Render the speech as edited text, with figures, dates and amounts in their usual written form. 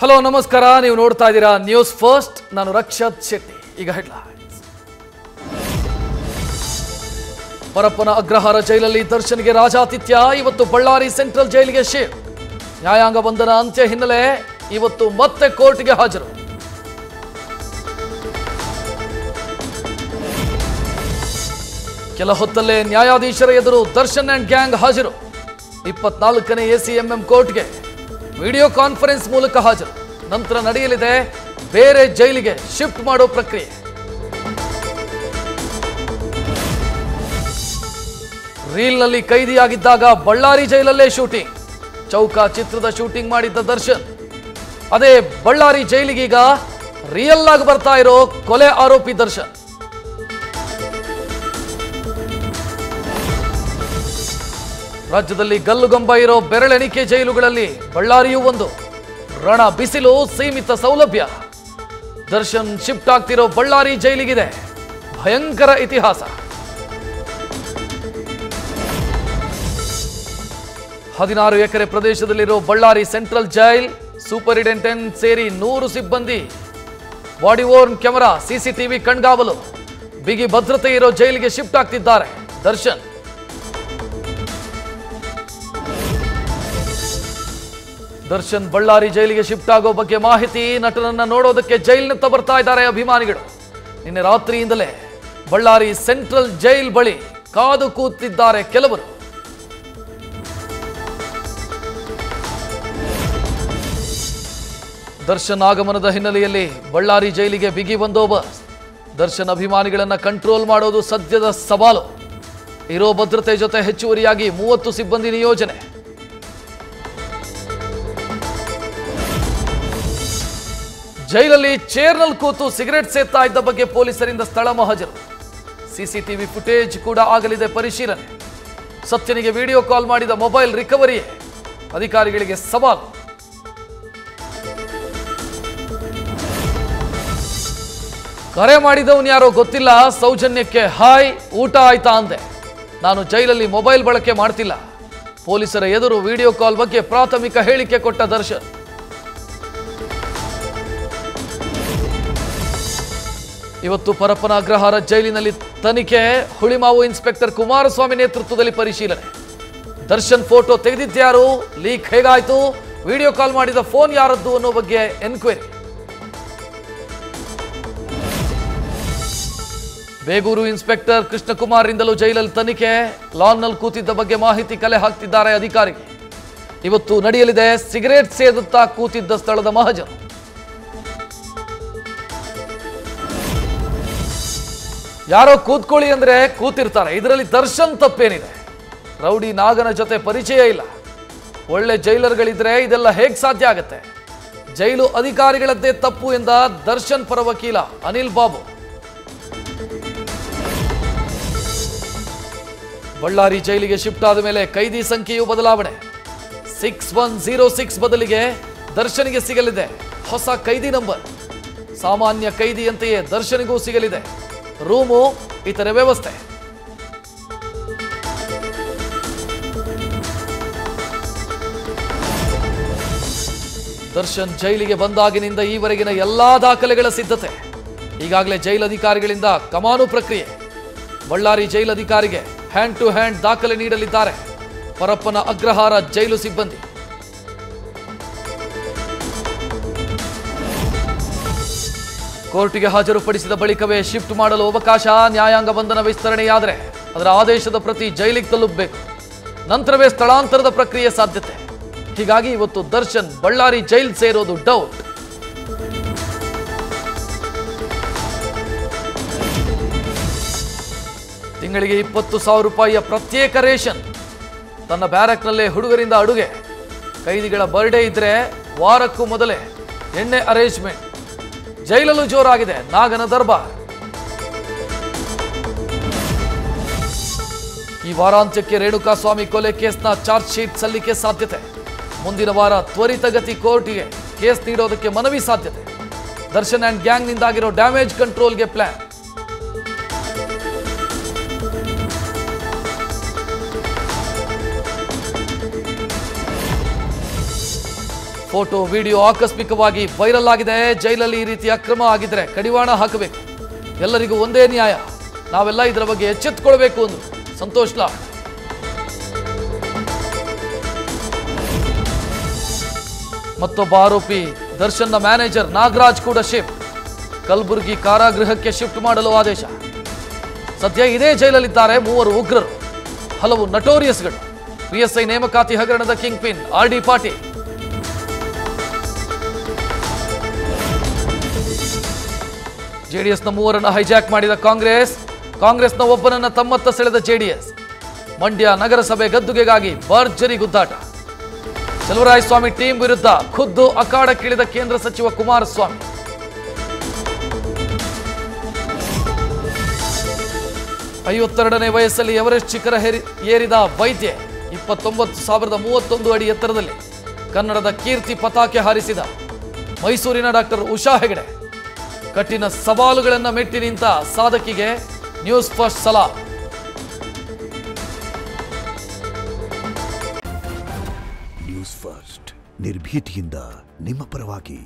Hello ನಮಸ್ಕಾರ, ನೀವು ನೋಡ್ತಾ ಇದ್ದೀರಾ ನ್ಯೂಸ್ ಫಸ್ಟ್. ನಾನು ರಕ್ಷತ್ ಶೆಟ್ಟಿ. ಈಗ ಹೆಡ್ಲೈನ್ಸ್. ಪರಪ್ಪನ ಅಗ್ರಹಾರ ಜೈಲಲ್ಲಿ ದರ್ಶನ್ಗೆ ರಾಜಾತಿಥ್ಯ. ಇವತ್ತು ಬಳ್ಳಾರಿ ಸೆಂಟ್ರಲ್ ಜೈಲಿಗೆ ಶಿಫ್ಟ್. ನ್ಯಾಯಾಂಗ ಬಂಧನ ಅಂತ್ಯ ಹಿನ್ನೆಲೆ ಇವತ್ತು ಮತ್ತೆ ಕೋರ್ಟ್ಗೆ ಹಾಜರು. ಕೆಲ ಹೊತ್ತಲ್ಲೇ ನ್ಯಾಯಾಧೀಶರ ಎದುರು ದರ್ಶನ್ ಅಂಡ್ ಗ್ಯಾಂಗ್ ಹಾಜರು. 24ನೇ ACMM ಕೋರ್ಟ್ಗೆ ವಿಡಿಯೋ ಕಾನ್ಫರೆನ್ಸ್ ಮೂಲಕ ಹಾಜರು. ನಂತರ ನಡೆಯಲಿದೆ ಬೇರೆ ಜೈಲಿಗೆ ಶಿಫ್ಟ್ ಮಾಡೋ ಪ್ರಕ್ರಿಯೆ. ರೀಲ್ನಲ್ಲಿ ಕೈದಿಯಾಗಿದ್ದಾಗ ಬಳ್ಳಾರಿ ಜೈಲಲ್ಲೇ ಶೂಟಿಂಗ್. ಚೌಕ ಚಿತ್ರದ ಶೂಟಿಂಗ್ ಮಾಡಿದ್ದ ದರ್ಶನ್ ಅದೇ ಬಳ್ಳಾರಿ ಜೈಲಿಗೀಗ ರಿಯಲ್ ಆಗಿ ಬರ್ತಾ ಇರೋ ಕೊಲೆ ಆರೋಪಿ ದರ್ಶನ್. ರಾಜ್ಯದಲ್ಲಿ ಗಲ್ಲುಗಂಬ ಇರೋ ಬೆರಳೆಣಿಕೆ ಜೈಲುಗಳಲ್ಲಿ ಬಳ್ಳಾರಿಯೂ ಒಂದು. ರಣ ಬಿಸಿಲು, ಸೀಮಿತ ಸೌಲಭ್ಯ. ದರ್ಶನ್ ಶಿಫ್ಟ್ ಆಗ್ತಿರೋ ಬಳ್ಳಾರಿ ಜೈಲಿಗಿದೆ ಭಯಂಕರ ಇತಿಹಾಸ. ಹದಿನಾರು ಎಕರೆ ಪ್ರದೇಶದಲ್ಲಿರೋ ಬಳ್ಳಾರಿ ಸೆಂಟ್ರಲ್ ಜೈಲ್ ಸೂಪರಿಂಟೆಂಡೆಂಟ್ ಸೇರಿ 100 ಸಿಬ್ಬಂದಿ, ಬಾಡಿ ವೋರ್ನ್ ಕ್ಯಾಮೆರಾ, CCTV ಕಣ್ಗಾವಲು, ಬಿಗಿ ಭದ್ರತೆ ಇರೋ ಜೈಲಿಗೆ ಶಿಫ್ಟ್ ಆಗ್ತಿದ್ದಾರೆ ದರ್ಶನ್. ದರ್ಶನ್ ಬಳ್ಳಾರಿ ಜೈಲಿಗೆ ಶಿಫ್ಟ್ ಆಗೋ ಬಗ್ಗೆ ಮಾಹಿತಿ. ನಟನನ್ನ ನೋಡೋದಕ್ಕೆ ಜೈಲಿನತ್ತ ಬರ್ತಾ ಇದ್ದಾರೆ ಅಭಿಮಾನಿಗಳು. ನಿನ್ನೆ ರಾತ್ರಿಯಿಂದಲೇ ಬಳ್ಳಾರಿ ಸೆಂಟ್ರಲ್ ಜೈಲ್ ಬಳಿ ಕಾದು ಕೂತಿದ್ದಾರೆ ಕೆಲವರು. ದರ್ಶನ್ ಆಗಮನದ ಹಿನ್ನೆಲೆಯಲ್ಲಿ ಬಳ್ಳಾರಿ ಜೈಲಿಗೆ ಬಿಗಿ ಬಂದೋಬಸ್ತ್. ದರ್ಶನ್ ಅಭಿಮಾನಿಗಳನ್ನ ಕಂಟ್ರೋಲ್ ಮಾಡೋದು ಸದ್ಯದ ಸವಾಲು. ಇರೋ ಭದ್ರತೆ ಜೊತೆ ಹೆಚ್ಚುವರಿಯಾಗಿ 30 ಸಿಬ್ಬಂದಿ ನಿಯೋಜನೆ. ಜೈಲಲ್ಲಿ ಚೇರ್ನಲ್ಲಿ ಕೂತು ಸಿಗರೆಟ್ ಸೇರ್ತಾ ಇದ್ದ ಬಗ್ಗೆ ಪೊಲೀಸರಿಂದ ಸ್ಥಳ ಮಹಜರು. CCTV ಫುಟೇಜ್ ಕೂಡ ಆಗಲಿದೆ ಪರಿಶೀಲನೆ. ಸತ್ಯನಿಗೆ ವಿಡಿಯೋ ಕಾಲ್ ಮಾಡಿದ ಮೊಬೈಲ್ ರಿಕವರಿಯೇ ಅಧಿಕಾರಿಗಳಿಗೆ ಸವಾಲು. ಕರೆ ಮಾಡಿದವನು ಯಾರೋ ಗೊತ್ತಿಲ್ಲ. ಸೌಜನ್ಯಕ್ಕೆ ಹಾಯ್, ಊಟ ಆಯ್ತಾ ಅಂದೆ. ನಾನು ಜೈಲಲ್ಲಿ ಮೊಬೈಲ್ ಬಳಕೆ ಮಾಡ್ತಿಲ್ಲ. ಪೊಲೀಸರ ಎದುರು ವಿಡಿಯೋ ಕಾಲ್ ಬಗ್ಗೆ ಪ್ರಾಥಮಿಕ ಹೇಳಿಕೆ ಕೊಟ್ಟ ದರ್ಶನ್. ಇವತ್ತು ಪರಪ್ಪನ ಅಗ್ರಹಾರ ಜೈಲಿನಲ್ಲಿ ತನಿಖೆ. ಹುಳಿಮಾವು ಇನ್ಸ್ಪೆಕ್ಟರ್ ಕುಮಾರಸ್ವಾಮಿ ನೇತೃತ್ವದಲ್ಲಿ ಪರಿಶೀಲನೆ. ದರ್ಶನ್ ಫೋಟೋ ತೆಗೆದಿದ್ದ್ಯಾರು, ಲೀಕ್ ಹೇಗಾಯ್ತು, ವಿಡಿಯೋ ಕಾಲ್ ಮಾಡಿದ ಫೋನ್ ಯಾರದ್ದು ಅನ್ನೋ ಬಗ್ಗೆ ಎನ್ಕ್ವೈರಿ. ಬೇಗೂರು ಇನ್ಸ್ಪೆಕ್ಟರ್ ಕೃಷ್ಣಕುಮಾರ್ ರಿಂದಲೂ ಜೈಲಲ್ಲಿ ತನಿಖೆ. ಲಾನ್ನಲ್ಲಿ ಕೂತಿದ್ದ ಬಗ್ಗೆ ಮಾಹಿತಿ ಕಲೆ ಹಾಕ್ತಿದ್ದಾರೆ ಅಧಿಕಾರಿಗೆ. ಇವತ್ತು ನಡೆಯಲಿದೆ ಸಿಗರೇಟ್ ಸೇದುತ್ತಾ ಕೂತಿದ್ದ ಸ್ಥಳದ ಮಹಜರು. ಯಾರೋ ಕೂತ್ಕೊಳ್ಳಿ ಅಂದ್ರೆ ಕೂತಿರ್ತಾರೆ. ಇದರಲ್ಲಿ ದರ್ಶನ್ ತಪ್ಪೇನಿದೆ? ರೌಡಿ ನಾಗನ ಜೊತೆ ಪರಿಚಯ ಇಲ್ಲ. ಒಳ್ಳೆ ಜೈಲರ್ಗಳಿದ್ರೆ ಇದೆಲ್ಲ ಹೇಗೆ ಸಾಧ್ಯ ಆಗತ್ತೆ? ಜೈಲು ಅಧಿಕಾರಿಗಳದ್ದೇ ತಪ್ಪು ಎಂದ ದರ್ಶನ್ ಪರ ವಕೀಲ ಅನಿಲ್ ಬಾಬು. ಬಳ್ಳಾರಿ ಜೈಲಿಗೆ ಶಿಫ್ಟ್ ಆದ ಮೇಲೆ ಕೈದಿ ಸಂಖ್ಯೆಯು ಬದಲಾವಣೆ. 6106 ಬದಲಿಗೆ ದರ್ಶನ್ಗೆ ಸಿಗಲಿದೆ ಹೊಸ ಕೈದಿ ನಂಬರ್. ಸಾಮಾನ್ಯ ಕೈದಿಯಂತೆಯೇ ದರ್ಶನ್ಗೂ ಸಿಗಲಿದೆ ರೂಮು, ಇತರೆ ವ್ಯವಸ್ಥೆ. ದರ್ಶನ್ ಜೈಲಿಗೆ ಬಂದಾಗಿನಿಂದ ಈವರೆಗಿನ ಎಲ್ಲಾ ದಾಖಲೆಗಳ ಸಿದ್ಧತೆ. ಈಗಾಗಲೇ ಜೈಲು ಅಧಿಕಾರಿಗಳಿಂದ ಕಮಾನು ಪ್ರಕ್ರಿಯೆ. ಬಳ್ಳಾರಿ ಜೈಲು ಅಧಿಕಾರಿಗೆ ಹ್ಯಾಂಡ್ ಟು ಹ್ಯಾಂಡ್ ದಾಖಲೆ ನೀಡಲಿದ್ದಾರೆ ಪರಪ್ಪನ ಅಗ್ರಹಾರ ಜೈಲು ಸಿಬ್ಬಂದಿ. ಕೋರ್ಟಿಗೆ ಹಾಜರುಪಡಿಸಿದ ಬಳಿಕವೇ ಶಿಫ್ಟ್ ಮಾಡಲು ಅವಕಾಶ. ನ್ಯಾಯಾಂಗ ಬಂಧನ ವಿಸ್ತರಣೆಯಾದರೆ ಅದರ ಆದೇಶದ ಪ್ರತಿ ಜೈಲಿಗೆ ತಲುಪಬೇಕು. ನಂತರವೇ ಸ್ಥಳಾಂತರದ ಪ್ರಕ್ರಿಯೆ ಸಾಧ್ಯತೆ. ಹೀಗಾಗಿ ಇವತ್ತು ದರ್ಶನ್ ಬಳ್ಳಾರಿ ಜೈಲ್ ಸೇರೋದು ಡೌಟ್. ತಿಂಗಳಿಗೆ 20,000 ರೂಪಾಯಿಯ ಪ್ರತ್ಯೇಕ ರೇಷನ್. ತನ್ನ ಬ್ಯಾರಕ್ನಲ್ಲೇ ಹುಡುಗರಿಂದ ಅಡುಗೆ. ಕೈದಿಗಳ ಬರ್ಡೇ ಇದ್ರೆ ವಾರಕ್ಕೂ ಮೊದಲೇ ಎಣ್ಣೆ ಅರೇಂಜ್ಮೆಂಟ್. ಜೈಲಲ್ಲೂ ಜೋರಾಗಿದೆ ನಾಗನ ದರ್ಬಾರ್. ಈ ವಾರಾಂತ್ಯಕ್ಕೆ ರೇಣುಕಾಸ್ವಾಮಿ ಕೊಲೆ ಕೇಸ್ನ ಚಾರ್ಜ್ ಶೀಟ್ ಸಲ್ಲಿಕೆ ಸಾಧ್ಯತೆ. ಮುಂದಿನ ವಾರ ತ್ವರಿತಗತಿ ಕೋರ್ಟ್ಗೆ ಕೇಸ್ ನೀಡೋದಕ್ಕೆ ಮನವಿ ಸಾಧ್ಯತೆ. ದರ್ಶನ್ ಅಂಡ್ ಗ್ಯಾಂಗ್ನಿಂದಾಗಿರೋ ಡ್ಯಾಮೇಜ್ ಕಂಟ್ರೋಲ್ಗೆ ಪ್ಲಾನ್. ಫೋಟೋ ವಿಡಿಯೋ ಆಕಸ್ಮಿಕವಾಗಿ ವೈರಲ್ ಆಗಿದೆ. ಜೈಲಲ್ಲಿ ಈ ರೀತಿ ಅಕ್ರಮ ಆಗಿದ್ರೆ ಕಡಿವಾಣ ಹಾಕಬೇಕು, ಎಲ್ಲರಿಗೂ ಒಂದೇ ನ್ಯಾಯ, ನಾವೆಲ್ಲ ಇದರ ಬಗ್ಗೆ ಎಚ್ಚೆತ್ತುಕೊಳ್ಬೇಕು ಅಂದ್ರು ಸಂತೋಷ್ ಲಾಡ್. ಮತ್ತೊಬ್ಬ ಆರೋಪಿ ದರ್ಶನ್ನ ಮ್ಯಾನೇಜರ್ ನಾಗರಾಜ್ ಕೂಡ ಶಿಫ್ಟ್, ಕಲಬುರಗಿ ಕಾರಾಗೃಹಕ್ಕೆ ಶಿಫ್ಟ್ ಮಾಡಲು ಆದೇಶ. ಸದ್ಯ ಇದೇ ಜೈಲಲ್ಲಿದ್ದಾರೆ 3 ಉಗ್ರರು, ಹಲವು ನಟೋರಿಯಸ್ಗಳು. PSI ನೇಮಕಾತಿ ಹಗರಣದ ಕಿಂಗ್ ಪಿನ್ RD ಪಾಟೀಲ್. ಜೆಡಿಎಸ್ನ 3ರನ್ನ ಹೈಜಾಕ್ ಮಾಡಿದ ಕಾಂಗ್ರೆಸ್ನ ಒಬ್ಬನನ್ನ ತಮ್ಮತ್ತ ಸೆಳೆದ JDS. ಮಂಡ್ಯ ನಗರಸಭೆ ಗದ್ದುಗೆಗಾಗಿ ಭರ್ಜರಿ ಗುದ್ದಾಟ. ಚಲುವರಾಯಸ್ವಾಮಿ ಟೀಮ್ ವಿರುದ್ಧ ಖುದ್ದು ಅಖಾಡಕ್ಕಿಳಿದ ಕೇಂದ್ರ ಸಚಿವ ಕುಮಾರಸ್ವಾಮಿ. ಐವತ್ತೆರಡನೇ ವಯಸ್ಸಲ್ಲಿ ಎವರೆಸ್ಟ್ ಶಿಖರ ಏರಿದ ವೈದ್ಯೆ. 29,031 ಅಡಿ ಎತ್ತರದಲ್ಲಿ ಕನ್ನಡದ ಕೀರ್ತಿ ಪತಾಕೆ ಹಾರಿಸಿದ ಮೈಸೂರಿನ ಡಾಕ್ಟರ್ ಉಷಾ ಹೆಗಡೆ. ಕಠಿಣ ಸವಾಲುಗಳನ್ನು ಮೆಟ್ಟಿ ನಿಂತ ಸಾಧಕಿಗೆ ನ್ಯೂಸ್ ಫಸ್ಟ್ ಸಲಾಂ. ನ್ಯೂಸ್ ಫಸ್ಟ್ ನಿರ್ಭೀತಿಯಿಂದ ನಿಮ್ಮ ಪರವಾಗಿ.